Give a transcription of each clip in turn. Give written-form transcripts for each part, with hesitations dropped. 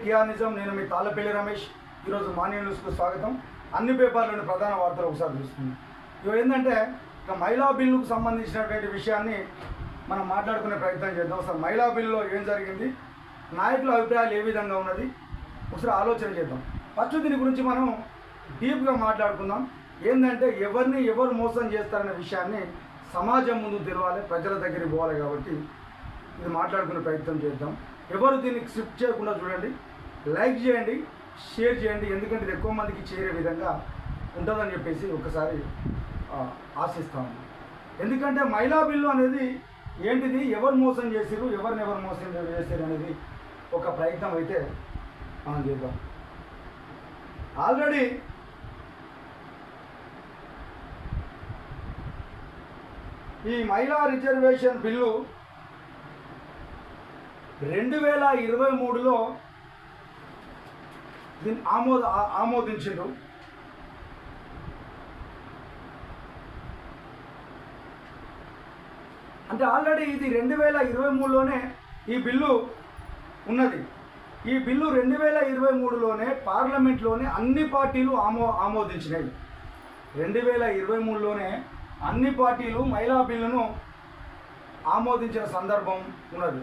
TR నిజం. నేను మీ తాళ్ళపల్లి రమేష్. ఈరోజు మార్నింగ్ న్యూస్కు స్వాగతం. అన్ని పేపర్లోని ప్రధాన వార్తలు ఒకసారి చూస్తున్నాం. ఇవి ఏంటంటే ఇక మహిళా బిల్లుకు సంబంధించినటువంటి విషయాన్ని మనం మాట్లాడుకునే ప్రయత్నం చేద్దాం. అసలు మహిళా బిల్లులో ఏం జరిగింది, నాయకుల అభిప్రాయాలు ఏ విధంగా ఉన్నది ఒకసారి ఆలోచన చేద్దాం. ఫస్ట్ దీని గురించి మనం డీప్గా మాట్లాడుకుందాం. ఏంటంటే ఎవరు మోసం చేస్తారనే విషయాన్ని సమాజం ముందు తెలవాలి, ప్రజల దగ్గరికి పోవాలి. కాబట్టి ఇది మాట్లాడుకునే ప్రయత్నం చేద్దాం. ఎవరు దీన్ని స్క్రిప్ట్ చేయకుండా చూడండి, లైక్ చేయండి, షేర్ చేయండి. ఎందుకంటే ఇది ఎక్కువ మందికి చేరే విధంగా ఉంటుందని చెప్పేసి ఒకసారి ఆశిస్తాము. ఎందుకంటే మహిళా బిల్లు అనేది ఏంటిది, ఎవరు మోసం చేసారు, ఎవరు మోసం చేశారు అనేది ఒక ప్రయత్నం అయితే మనం చేద్దాం. ఆల్రెడీ ఈ మహిళా రిజర్వేషన్ బిల్లు 2023లో దీన్ని ఆమోదించారు. అంటే ఆల్రెడీ ఇది 2023లోనే ఈ బిల్లు ఉన్నది. ఈ బిల్లు 2023లోనే పార్లమెంట్లోనే అన్ని పార్టీలు ఆమోదించినాయి. 2023లోనే అన్ని పార్టీలు మహిళా బిల్లును ఆమోదించిన సందర్భం ఉన్నది.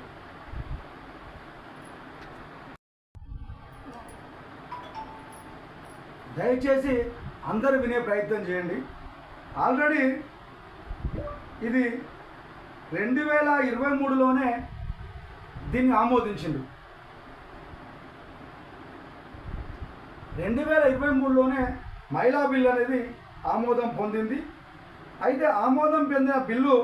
దయచేసి అందరూ వినే ప్రయత్నం చేయండి. ఆల్రెడీ ఇది 2023లోనే దీన్ని ఆమోదించింది. 2023లోనే మహిళా బిల్లు అనేది ఆమోదం పొందింది. అయితే ఆమోదం పొందిన బిల్లు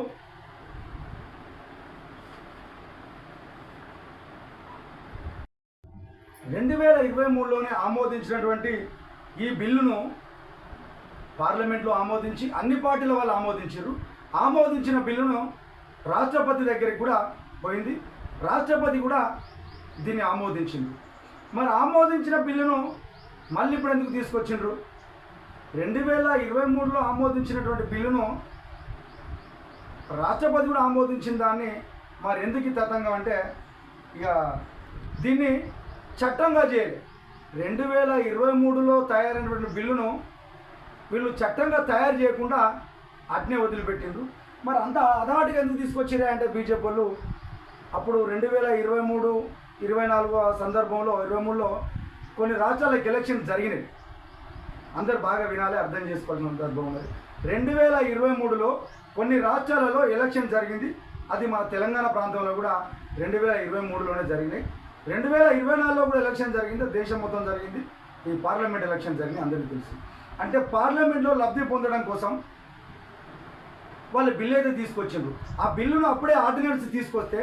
2023లోనే ఆమోదించినటువంటి ఈ బిల్లును పార్లమెంట్లో ఆమోదించి అన్ని పార్టీల వాళ్ళు ఆమోదించారు. ఆమోదించిన బిల్లును రాష్ట్రపతి దగ్గరికి కూడా పోయింది. రాష్ట్రపతి కూడా దీన్ని ఆమోదించింది. మరి ఆమోదించిన బిల్లును మళ్ళీ ఇప్పుడు ఎందుకు తీసుకొచ్చిండ్రు? 2023లో ఆమోదించినటువంటి బిల్లును రాష్ట్రపతి కూడా ఆమోదించిన దాన్ని మరి ఎందుకు తతంగం అంటే ఇక దీన్ని చట్టంగా చేయాలి. 2023లో తయారైనటువంటి బిల్లును వీళ్ళు చట్టంగా తయారు చేయకుండా అట్నే వదిలిపెట్టిండ్రు. మరి అంత అదాటిగా ఎందుకు తీసుకొచ్చిరా అంటే బీజేపీ వాళ్ళు అప్పుడు 2023, 24 సందర్భంలో 23లో కొన్ని రాష్ట్రాలకు ఎలక్షన్ జరిగినాయి. అందరు బాగా వినాలి, అర్థం చేసుకోవాల్సిన సందర్భం ఉన్నది. 2023లో కొన్ని రాష్ట్రాలలో ఎలక్షన్ జరిగింది. అది మన తెలంగాణ ప్రాంతంలో కూడా 2023లోనే జరిగినాయి. 2024లో కూడా ఎలక్షన్ జరిగింది, దేశం మొత్తం జరిగింది. ఈ పార్లమెంట్ ఎలక్షన్ జరిగింది, అందరికీ తెలుసు. అంటే పార్లమెంట్లో లబ్ధి పొందడం కోసం వాళ్ళు బిల్లు అయితే తీసుకొచ్చిండ్రు. ఆ బిల్లును అప్పుడే ఆర్డినెన్స్ తీసుకొస్తే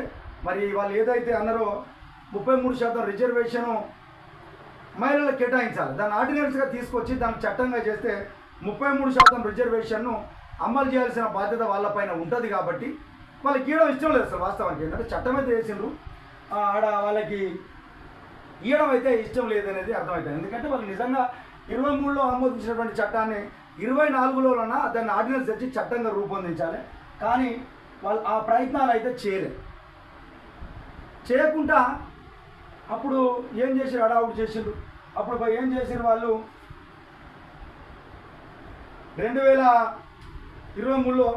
మరి వాళ్ళు ఏదైతే అన్నారో 33% రిజర్వేషను మహిళలకు కేటాయించాలి, దాన్ని ఆర్డినెన్స్గా తీసుకొచ్చి దాన్ని చట్టంగా చేస్తే 33% రిజర్వేషన్ను అమలు చేయాల్సిన బాధ్యత వాళ్ళపైన ఉంటుంది. కాబట్టి వాళ్ళకి ఇవ్వడం ఇష్టం లేదు. అసలు వాస్తవానికి ఏంటంటే చట్టం అయితే చేసిండ్రు, ఆడ వాళ్ళకి ఇవ్వడం అయితే ఇష్టం లేదనేది అర్థమవుతుంది. ఎందుకంటే వాళ్ళు నిజంగా 23లో ఆమోదించినటువంటి చట్టాన్ని 24లోన దాన్ని ఆర్డినెన్స్ తెచ్చి చట్టంగా రూపొందించాలి. కానీ వాళ్ళు ఆ ప్రయత్నాలు అయితే చేయకుండా అప్పుడు ఏం చేసారు, అడావుడు చేసిండ్రు. అప్పుడు ఏం చేసారు వాళ్ళు 2023లో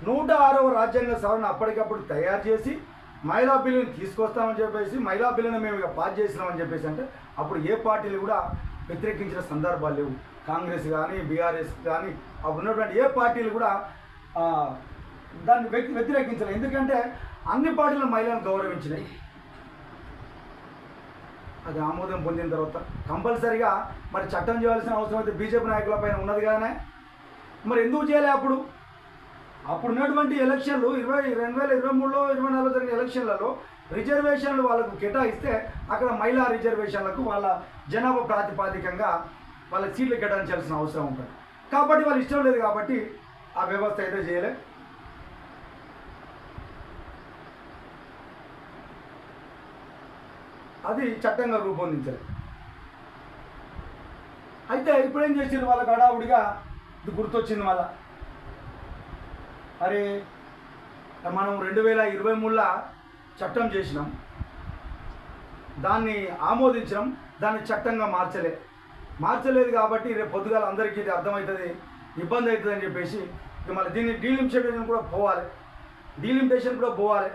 106వ రాజ్యాంగ సవరణ అప్పటికప్పుడు తయారు చేసి మహిళా బిల్లుని తీసుకొస్తామని చెప్పేసి మహిళా బిల్లుని మేము ఇక పాస్ చేసినామని చెప్పేసి అంటే అప్పుడు ఏ పార్టీలు కూడా వ్యతిరేకించిన సందర్భాలు లేవు. కాంగ్రెస్ కానీ బీఆర్ఎస్ కానీ అప్పుడు ఉన్నటువంటి ఏ పార్టీలు కూడా దాన్ని వ్యతిరేకించలేదు. ఎందుకంటే అన్ని పార్టీలు మహిళలను గౌరవించినాయి. అది ఆమోదం పొందిన తర్వాత కంపల్సరీగా మరి చట్టం చేయాల్సిన అవసరం అయితే బీజేపీ నాయకుల పైన ఉన్నది కానీ మరి ఎందుకు చేయలే? అప్పుడు ఉన్నటువంటి ఎలక్షన్లు 2023లో 24లో జరిగిన ఎలక్షన్లలో రిజర్వేషన్లు వాళ్ళకు కేటాయిస్తే అక్కడ మహిళా రిజర్వేషన్లకు వాళ్ళ జనాభా ప్రాతిపాదికంగా వాళ్ళ సీట్లు కేటాయించాల్సిన అవసరం ఉంటుంది. కాబట్టి వాళ్ళు ఇష్టం లేదు కాబట్టి ఆ వ్యవస్థ అయితే చేయలే. అది చట్టంగా రూపొందించారు. అయితే ఇప్పుడేం చేసింది, వాళ్ళకి హడావుడిగా ఇది గుర్తొచ్చింది. మళ్ళా అరే మనం 2023లో చట్టం చేసినాం, దాన్ని ఆమోదించడం, దాన్ని చట్టంగా మార్చలేదు కాబట్టి రేపు పొద్దుగాల అందరికీ ఇది అర్థమవుతుంది, ఇబ్బంది అవుతుంది అని చెప్పేసి మళ్ళీ దీన్ని డీలిమిటేషన్ కూడా పోవాలి,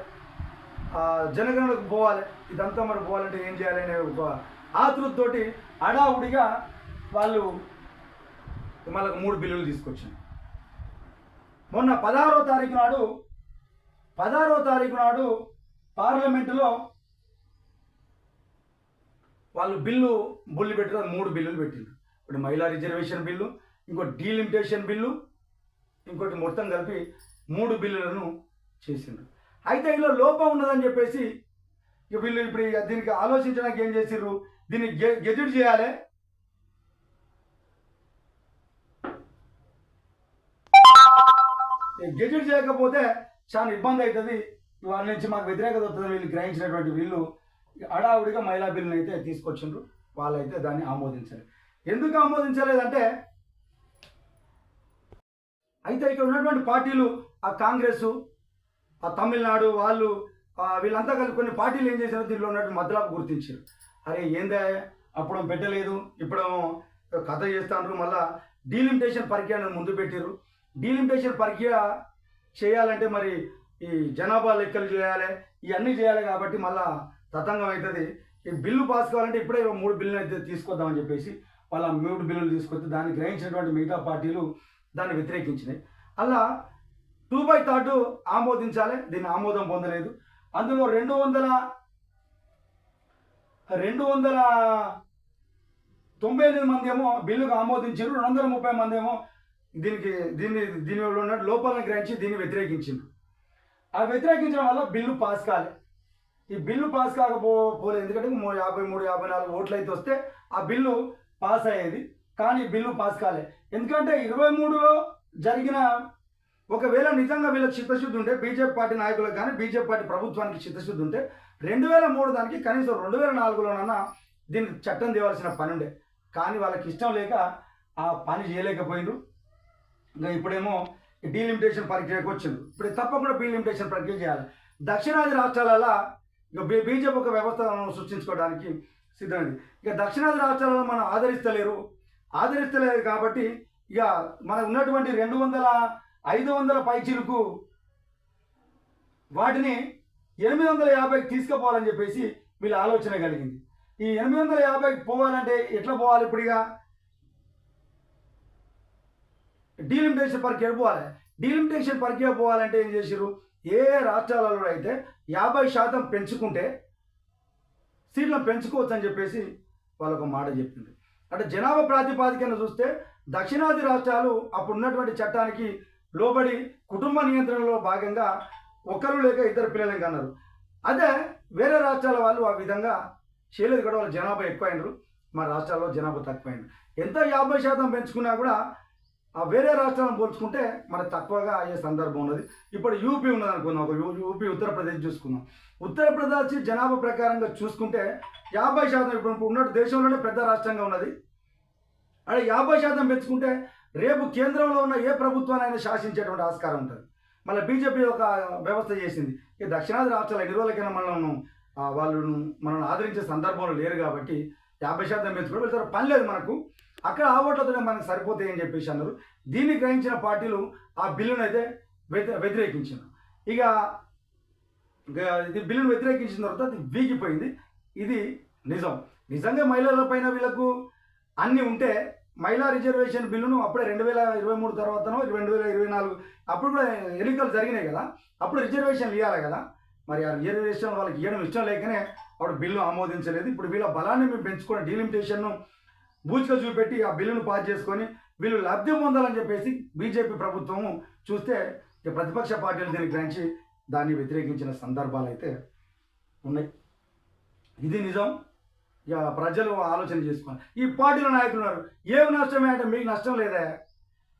జనగణనకు పోవాలి. ఇదంతా మరి పోవాలంటే ఏం చేయాలి అనే ఒక ఆతృతతోటి హడావుడిగా వాళ్ళు మళ్ళీ 3 బిల్లులు తీసుకొచ్చింది. మొన్న 16వ తారీఖు నాడు పార్లమెంటులో వాళ్ళు బుల్లి పెట్టిన 3 బిల్లులు పెట్టిండ్రు. ఇప్పుడు మహిళా రిజర్వేషన్ బిల్లు, ఇంకోటి డీలిమిటేషన్ బిల్లు, ఇంకోటి మొత్తం కలిపి 3 బిల్లులను చేసిండ్రు. అయితే ఇలా లోపం ఉన్నదని చెప్పేసి వీళ్ళు ఇప్పుడు దీనికి ఆలోచించడానికి ఏం చేసిర్రు, దీన్ని గెజెట్ చేయాలి, గెజెట్ చేయకపోతే చాలా ఇబ్బంది అవుతుంది, వాళ్ళ నుంచి మాకు వ్యతిరేకత వస్తుంది వీళ్ళు గ్రహించినటువంటి వీళ్ళు హడావుడిగా మహిళా బిల్లుని అయితే తీసుకొచ్చిండ్రు. వాళ్ళైతే దాన్ని ఆమోదించలేదు. ఎందుకు ఆమోదించలేదంటే అయితే ఇక్కడ ఉన్నటువంటి పార్టీలు, ఆ కాంగ్రెస్, ఆ తమిళనాడు వాళ్ళు వీళ్ళంతా కలిసి కొన్ని పార్టీలు ఏం చేశారో దీనిలో ఉన్నటువంటి మద్దలాపు గుర్తించారు. అరే ఏందే అప్పుడు పెట్టలేదు, ఇప్పుడు కథ చేస్తాను, మళ్ళీ డీలిమిటేషన్ ప్రక్రియను ముందు పెట్టారు. డీలిమిటేషన్ ప్రక్రియ చేయాలంటే మరి ఈ జనాభా లెక్కలు చేయాలి, ఇవన్నీ చేయాలి కాబట్టి మళ్ళీ తతంగం అవుతుంది. ఈ బిల్లు పాస్ కావాలంటే ఇప్పుడే 3 బిల్లులు అయితే తీసుకొద్దామని చెప్పేసి వాళ్ళ 3 బిల్లులు తీసుకొచ్చి దాన్ని గ్రహించినటువంటి మిగతా పార్టీలు దాన్ని వ్యతిరేకించినాయి. అలా 2/3 ఆమోదించాలి, దీన్ని ఆమోదం పొందలేదు. అందులో 298 మంది ఏమో బిల్లుకు ఆమోదించారు, 230 మంది ఏమో దీనిలో ఉన్న లోపాలను గ్రహించి దీన్ని వ్యతిరేకించారు. ఆ వ్యతిరేకించడం వల్ల బిల్లు పాస్ కాలే. ఈ బిల్లు పాస్ కాకపోలేదు, ఎందుకంటే 53-54 ఓట్లు అయితే వస్తే ఆ బిల్లు పాస్ అయ్యేది. కానీ బిల్లు పాస్ కాలే, ఎందుకంటే 23లో జరిగిన, ఒకవేళ నిజంగా వీళ్ళకి చిత్తశుద్ధి ఉంటే, బీజేపీ పార్టీ నాయకులకు కానీ బీజేపీ పార్టీ ప్రభుత్వానికి చిత్తశుద్ధి ఉంటే 2003 దానికి కనీసం 2004లోనన్నా దీనికి చట్టం తేవాల్సిన పని ఉండే. కానీ వాళ్ళకి ఇష్టం లేక ఆ పని చేయలేకపోయిండ్రు. ఇంకా ఇప్పుడేమో డీలిమిటేషన్ ప్రక్రియకు వచ్చింది. ఇప్పుడు తప్పకుండా డీలిమిటేషన్ ప్రక్రియ చేయాలి. దక్షిణాది రాష్ట్రాలలో ఇక బీజేపీ ఒక వ్యవస్థను సృష్టించుకోవడానికి సిద్ధమైంది. ఇక దక్షిణాది రాష్ట్రాలలో మనం ఆదరిస్తలేరు కాబట్టి ఇక మనకు ఉన్నటువంటి 500 పైచీలకు వాటిని 850కి తీసుకుపోవాలని చెప్పేసి వీళ్ళ ఆలోచన కలిగింది. ఈ 850కి పోవాలంటే ఎట్లా పోవాలి? ఇప్పుడు ఇక డీలిమిటేషన్ ప్రక్రియ పోవాలి. డీలిమిటేషన్ ప్రక్రియ పోవాలంటే ఏం చేశారు, ఏ రాష్ట్రాలలో అయితే 50% పెంచుకుంటే సీట్లను పెంచుకోవచ్చు అని చెప్పేసి వాళ్ళొక మాట చెప్పింది. అంటే జనాభా ప్రాతిపాదికన చూస్తే దక్షిణాది రాష్ట్రాలు అప్పుడు ఉన్నటువంటి చట్టానికి లోబడి కుటుంబ నియంత్రణలో భాగంగా ఒకరు లేక 2 పిల్లలని కన్నారు. అదే వేరే రాష్ట్రాల వాళ్ళు ఆ విధంగా చేయలేదు కూడా, వాళ్ళ జనాభా ఎక్కువైనరు, మన రాష్ట్రాల్లో జనాభా తక్కువైనరు. ఎంత 50% పెంచుకున్నా కూడా ఆ వేరే రాష్ట్రాలను పోల్చుకుంటే మనకు తక్కువగా అయ్యే సందర్భం ఉన్నది. ఇప్పుడు యూపీ ఉన్నది అనుకుందాం, ఒక యూపీ ఉత్తరప్రదేశ్ చూసుకుందాం. ఉత్తరప్రదేశ్ జనాభా ప్రకారంగా చూసుకుంటే 50%, ఇప్పుడు ఉన్నట్టు దేశంలోనే పెద్ద రాష్ట్రంగా ఉన్నది. అదే 50% పెంచుకుంటే రేపు కేంద్రంలో ఉన్న ఏ ప్రభుత్వానైనా శాసించేటువంటి ఆస్కారం ఉంటుంది. మళ్ళీ బీజేపీ ఒక వ్యవస్థ చేసింది. ఈ దక్షిణాది రాష్ట్రాలు ఎన్ని రోజులకైనా మనల్ని ఆదరించే సందర్భంలో లేరు కాబట్టి 50% పెంచుకోవడం వెళ్తారు, పని లేదు మనకు, అక్కడ ఆ ఓట్లతోనే మనకు సరిపోతాయి అని చెప్పేసి అన్నారు. దీన్ని గ్రహించిన పార్టీలు ఆ బిల్లును అయితే వ్యతిరేకించారు. ఇక ఇది బిల్లును వ్యతిరేకించిన తర్వాత అది వీగిపోయింది. ఇది నిజంగా మహిళల పైన వీళ్ళకు అన్నీ ఉంటే మహిళా రిజర్వేషన్ బిల్లును అప్పుడే 2023 తర్వాతనో 2024 అప్పుడు కూడా ఎన్నికలు జరిగినాయి కదా, అప్పుడు రిజర్వేషన్లు ఇవ్వాలి కదా. మరి ఆ రిజర్వేషన్ వాళ్ళకి ఇవ్వడం ఇష్టం లేకనే అప్పుడు బిల్లు ఆమోదించలేదు. ఇప్పుడు వీళ్ళ బలాన్ని మేము పెంచుకున్న డీలిమిటేషన్ను బూచిగా చూపెట్టి ఆ బిల్లును పాస్ చేసుకొని వీళ్ళు లబ్ధి పొందాలని చెప్పేసి బీజేపీ ప్రభుత్వము చూస్తే ప్రతిపక్ష పార్టీలు దీన్ని గ్రహించి దాన్ని వ్యతిరేకించిన సందర్భాలు అయితే ఉన్నాయి. ఇది నిజం. ఇక ప్రజలు ఆలోచన చేసుకోవాలి. ఈ పార్టీల నాయకులు ఉన్నారు, ఏమి నష్టమే అంటే మీకు నష్టం లేదా?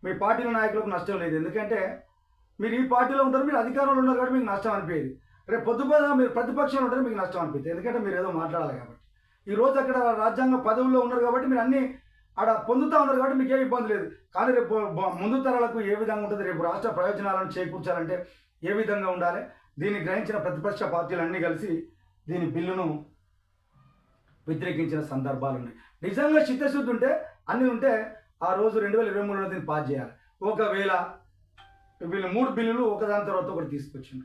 మీ పార్టీల నాయకులకు నష్టం లేదు, ఎందుకంటే మీరు ఈ పార్టీలో ఉంటారు, మీరు అధికారంలో ఉన్నారు కాబట్టి మీకు నష్టం అనిపించేది. రేపు పొద్దుపద మీరు ప్రతిపక్షంలో ఉంటారు, మీకు నష్టం అనిపిస్తుంది, ఎందుకంటే మీరు ఏదో మాట్లాడాలి కాబట్టి. ఈరోజు అక్కడ రాజ్యాంగ పదవుల్లో ఉన్నారు కాబట్టి మీరు అన్నీ ఆడ పొందుతూ ఉన్నారు కాబట్టి మీకు ఏ ఇబ్బంది లేదు. కానీ రేపు ముందు తరాలకు ఏ విధంగా ఉంటుంది, రేపు రాష్ట్ర ప్రయోజనాలను చేకూర్చాలంటే ఏ విధంగా ఉండాలి, దీన్ని గ్రహించిన ప్రతిపక్ష పార్టీలు అన్నీ కలిసి దీని బిల్లును వ్యతిరేకించిన సందర్భాలు ఉన్నాయి. నిజంగా చిత్తశుద్ధి ఉంటే అన్నీ ఉంటే ఆ రోజు 2023లో దీన్ని పాస్ చేయాలి. ఒకవేళ వీళ్ళు 3 బిల్లులు ఒకదాని తర్వాత ఒకటి తీసుకొచ్చింది,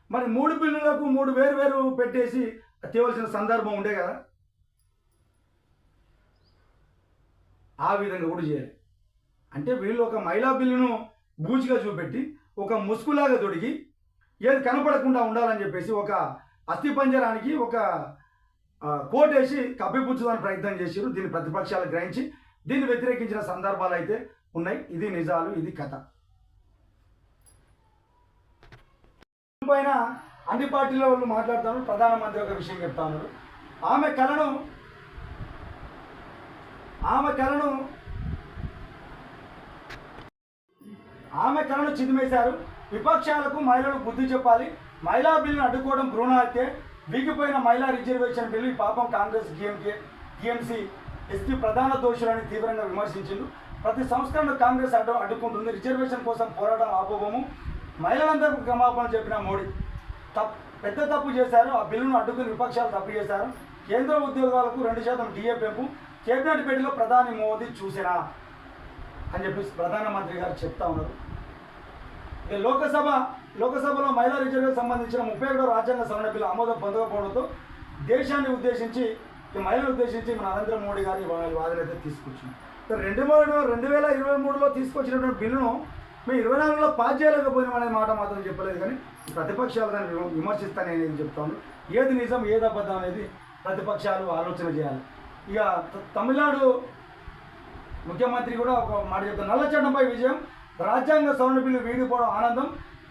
మరి 3 బిల్లులకు 3 వేరు పెట్టేసి తేవలసిన సందర్భం ఉండే కదా. ఆ విధంగా కూడా చేయాలి. అంటే వీళ్ళు ఒక మహిళా బిల్లును బూచిగా చూపెట్టి ఒక ముసుగులాగా తొడిగి ఏది కనపడకుండా ఉండాలని చెప్పేసి ఒక అస్థిపంజరానికి ఒక కోటేసి కప్పిపుచ్చుదాని ప్రయత్నం చేశారు. దీన్ని ప్రతిపక్షాలు గ్రహించి దీన్ని వ్యతిరేకించిన సందర్భాలు అయితే ఉన్నాయి. ఇది నిజాలు, ఇది కథ. పైన అన్ని పార్టీల వాళ్ళు మాట్లాడుతాను. ప్రధానమంత్రి ఒక విషయం చెప్తా ఉన్నారు. ఆమె కళను చిదిమేశారు. విపక్షాలకు మహిళలు బుద్ధి చెప్పాలి. మహిళా బిల్లును అడ్డుకోవడం భ్రూణహత్య. వీగిపోయిన మహిళా రిజర్వేషన్ బిల్లు ఈ పాపం కాంగ్రెస్, టీఎంసీ, ఎస్పీ ప్రధాన దోషులని తీవ్రంగా విమర్శించింది. ప్రతి సంస్కరణను కాంగ్రెస్ అడ్డుకుంటుంది. రిజర్వేషన్ కోసం పోరాటం ఆపోబోము. మహిళలందరికీ క్షమాపణ చెప్పిన మోడీ పెద్ద తప్పు చేశారు. ఆ బిల్లును అడ్డుకుని విపక్షాలు తప్పు చేశారు. కేంద్ర ఉద్యోగాలకు 2% డిఏ పెంపు కేబినెట్ భేటీలో ప్రధాని మోదీ చూసినా అని చెప్పి ప్రధానమంత్రి గారు చెప్తా ఉన్నారు. లోకసభలో మహిళా రిజర్వేషన్ సంబంధించిన 31వ రాజ్యాంగ సవరణ బిల్లు ఆమోదం పొందకపోవడంతో దేశాన్ని ఉద్దేశించి మహిళలు ఉద్దేశించి మన నరేంద్ర మోడీ గారి వాదన అయితే తీసుకొచ్చింది. 2023లో తీసుకొచ్చినటువంటి బిల్లును మేము 24లో పాస్ చేయలేకపోయినాం అనే మాట మాత్రం చెప్పలేదు. కానీ ప్రతిపక్షాలు దాన్ని విమర్శిస్తానని నేను చెప్తాను. ఏది నిజం ఏది అబద్ధం అనేది ప్రతిపక్షాలు ఆలోచన చేయాలి. ఇక తమిళనాడు ముఖ్యమంత్రి కూడా ఒక మాట చెప్తారు. నల్ల చట్టంపై విజయం, రాజ్యాంగ సవరణ బిల్లు వీడిపోవడం ఆనందం,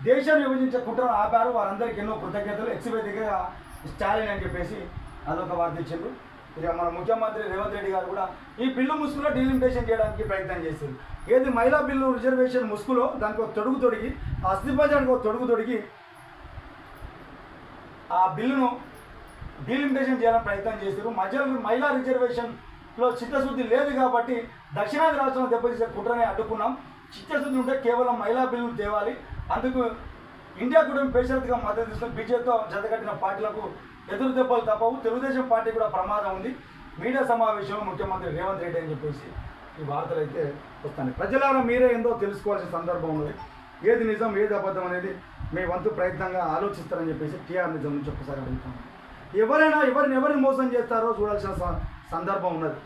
దేశాన్ని విభజించే కుట్రను ఆపారు, వారందరికీ ఎన్నో కృతజ్ఞతలు, ఎక్స్వేదికగా స్టాలిన్ అని చెప్పేసి అదొక వార్త ఇచ్చారు. ఇక మన ముఖ్యమంత్రి రేవంత్ రెడ్డి గారు కూడా ఈ బిల్లు ముసుగులో డీలిమిటేషన్ చేయడానికి ప్రయత్నం చేశారు. ఏది మహిళా బిల్లు రిజర్వేషన్ ముసుగులో దానికి ఒక తొడుగు తొడిగి, ఆ అస్థిపంజరానికి ఒక తొడుగు తొడిగి ఆ బిల్లును డీలిమిటేషన్ చేయాలని ప్రయత్నం చేశారు. మహిళా రిజర్వేషన్లో చిత్తశుద్ధి లేదు కాబట్టి దక్షిణాది రాష్ట్రంలో దెబ్బతీసే కుట్రనే అడ్డుకున్నాం. చిత్తశుద్ధి ఉంటే కేవలం మహిళా బిల్లును తేవాలి. అందుకు ఇండియా కూడా బేషరతుగా మద్దతు ఇస్తున్న బీజేపీతో జతకట్టిన పార్టీలకు ఎదురు దెబ్బలు తప్పవు. తెలుగుదేశం పార్టీ కూడా ప్రమాదం ఉంది. మీడియా సమావేశంలో ముఖ్యమంత్రి రేవంత్ రెడ్డి అని చెప్పేసి ఈ వార్తలు అయితే వస్తాయి. ప్రజలారా మీరే ఏందో తెలుసుకోవాల్సిన సందర్భం ఉన్నది. ఏది నిజం ఏది అబద్ధం అనేది మీ వంతు ప్రయత్నంగా ఆలోచిస్తారని చెప్పేసి టీఆర్ నిజం నుంచి ఒక్కసారి అడుగుతాను. ఎవరిని మోసం చేస్తారో చూడాల్సిన సందర్భం ఉన్నది.